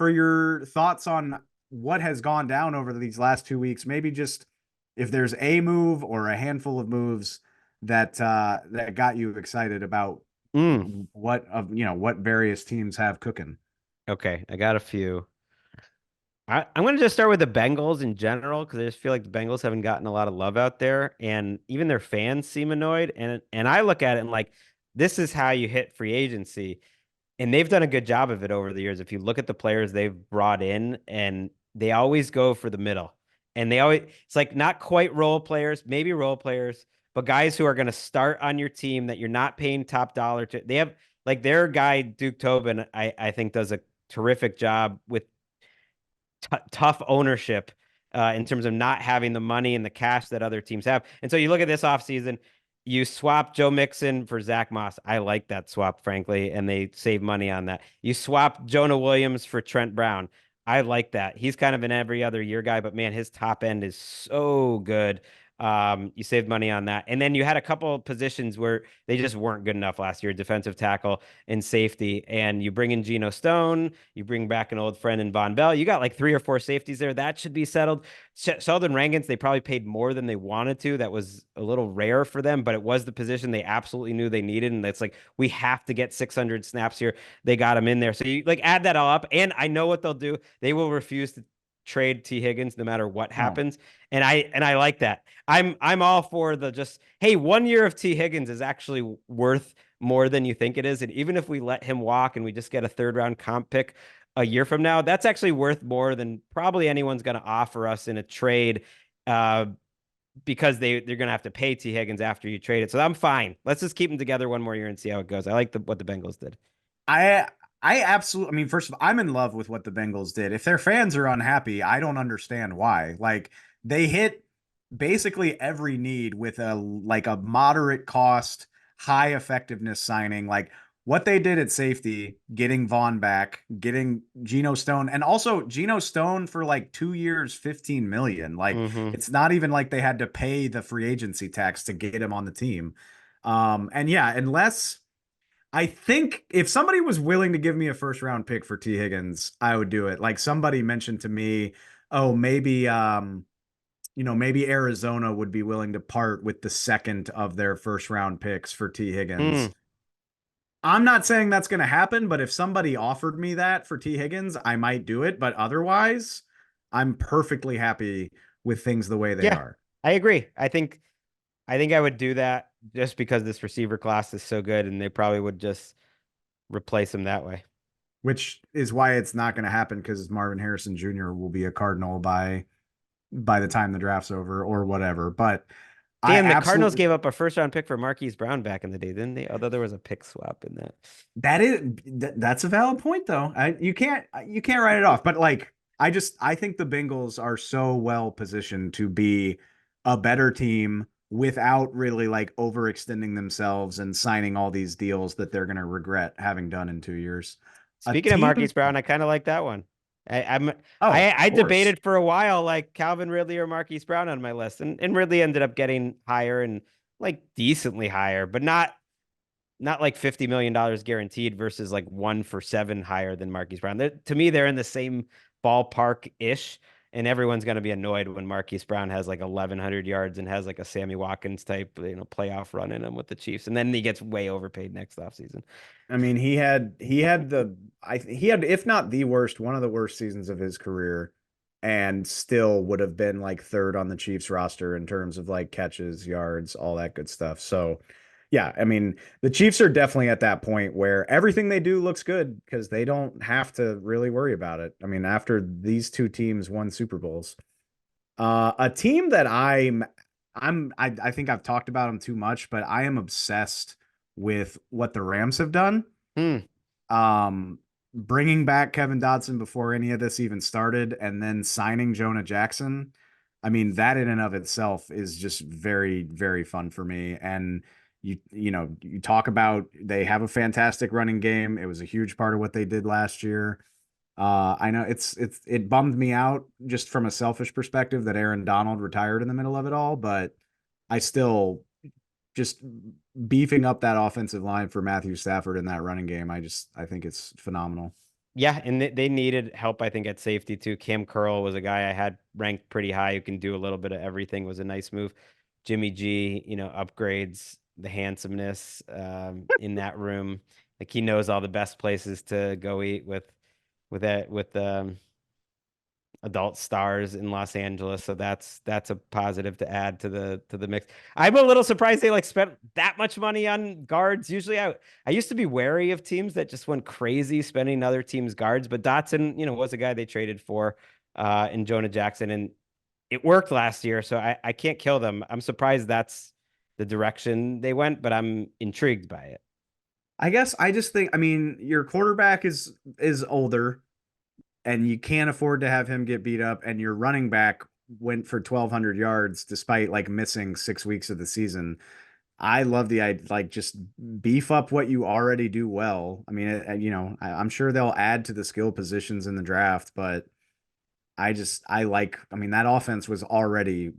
for your thoughts on what has gone down over these last 2 weeks. Maybe just if there's a move or a handful of moves that got you excited about Mm, what various teams have cooking. okay, I got a few. I'm going to just start with the Bengals in general because I just feel like the Bengals haven't gotten a lot of love out there, and even their fans seem annoyed. And I look at it and like, this is how you hit free agency, and they've done a good job of it over the years. If you look at the players they've brought in, and they always go for the middle, and they always it's like not quite role players, maybe role players, but guys who are going to start on your team that you're not paying top dollar to. They have like their guy Duke Tobin, I think does a terrific job with tough ownership in terms of not having the money and the cash that other teams have. And so you look at this offseason, you swap Joe Mixon for Zach Moss. I like that swap, frankly, and they save money on that. You swap Jonah Williams for Trent Brown. I like that. He's kind of an every other year guy, but man, his top end is so good. You saved money on that. And then you had a couple of positions where they just weren't good enough last year, defensive tackle and safety. And you bring in Geno Stone, you bring back an old friend in Von Bell. You got like three or four safeties there. That should be settled. Sheldon Rankins, they probably paid more than they wanted to. That was a little rare for them, but it was the position they absolutely knew they needed. And it's like, we have to get 600 snaps here. They got him in there. So you like add that all up. And I know what they'll do. They will refuse to trade T. Higgins no matter what No, happens. And I like that. I'm all for the just, hey, 1 year of T. Higgins is actually worth more than you think it is. And even if we let him walk and we just get a third round comp pick a year from now, that's actually worth more than probably anyone's going to offer us in a trade uh, because they're going to have to pay T. Higgins after you trade it. So I'm fine. Let's just keep them together one more year and see how it goes. I like what the Bengals did. I I absolutely. I mean, first of all, I'm in love with what the Bengals did. If their fans are unhappy, I don't understand why. Like they hit basically every need with a moderate cost, high effectiveness signing. Like what they did at safety, getting Vaughn back, getting Geno Stone, and also Geno Stone for like 2 years, 15 million. Like Mm-hmm. it's not even like they had to pay the free agency tax to get him on the team. And yeah, unless I think if somebody was willing to give me a first round pick for T. Higgins, I would do it. Like somebody mentioned to me, oh, maybe Arizona would be willing to part with the second of their first round picks for T. Higgins. Mm. I'm not saying that's going to happen, but if somebody offered me that for T. Higgins, I might do it. But otherwise, I'm perfectly happy with things the way they Yeah, are, I agree. I think I would do that just because this receiver class is so good, and they probably would just replace him that way. which is why it's not going to happen because Marvin Harrison Jr. will be a Cardinal by the time the draft's over or whatever. But I Damn, the Cardinals absolutely gave up a first round pick for Marquise Brown back in the day, didn't they? Although there was a pick swap in that. that's a valid point though. You can't write it off. But like I think the Bengals are so well positioned to be a better team without really like overextending themselves and signing all these deals that they're going to regret having done in 2 years. A Speaking of team, Marquise Brown, I kind of like that one. I, I'm oh, I of course. debated for a while like Calvin Ridley or Marquise Brown on my list, and Ridley ended up getting higher and like decently higher, but not like $50 million guaranteed versus like 1 for 7 higher than Marquise Brown. To me, they're in the same ballpark ish, and everyone's going to be annoyed when Marquise Brown has like 1,100 yards and has like a Sammy Watkins type, playoff run in him with the Chiefs, and then he gets way overpaid next offseason. I mean, he had if not the worst, one of the worst seasons of his career, and still would have been like third on the Chiefs roster in terms of like catches, yards, all that good stuff. So, yeah, I mean, the Chiefs are definitely at that point where everything they do looks good because they don't have to really worry about it. I mean, after these two teams won Super Bowls, a team that I think I've talked about them too much, but I am obsessed with what the Rams have done. Hmm. Um, Bringing back Kevin Dodson before any of this even started, and then signing Jonah Jackson. I mean, that in and of itself is just very, very fun for me. And you talk about they have a fantastic running game. It was a huge part of what they did last year. I know it bummed me out just from a selfish perspective that Aaron Donald retired in the middle of it all, but I still just beefing up that offensive line for Matthew Stafford in that running game. I think it's phenomenal. Yeah, and they needed help, I think, at safety too. Cam Curl was a guy I had ranked pretty high who can do a little bit of everything, was a nice move. Jimmy G, upgrades the handsomeness in that room. Like he knows all the best places to go eat with adult stars in Los Angeles. So that's a positive to add to the mix. I'm a little surprised they like spent that much money on guards. Usually I used to be wary of teams that just went crazy spending other teams' guards, but Dotson, was a guy they traded for in Jonah Jackson, and it worked last year, so I can't kill them. I'm surprised that's the direction they went, but I'm intrigued by it. I guess I just think, I mean, your quarterback is older and you can't afford to have him get beat up, and your running back went for 1,200 yards despite like missing 6 weeks of the season. I love the idea, like just beef up what you already do well. I mean, I'm sure they'll add to the skill positions in the draft, but I like, I mean, that offense was already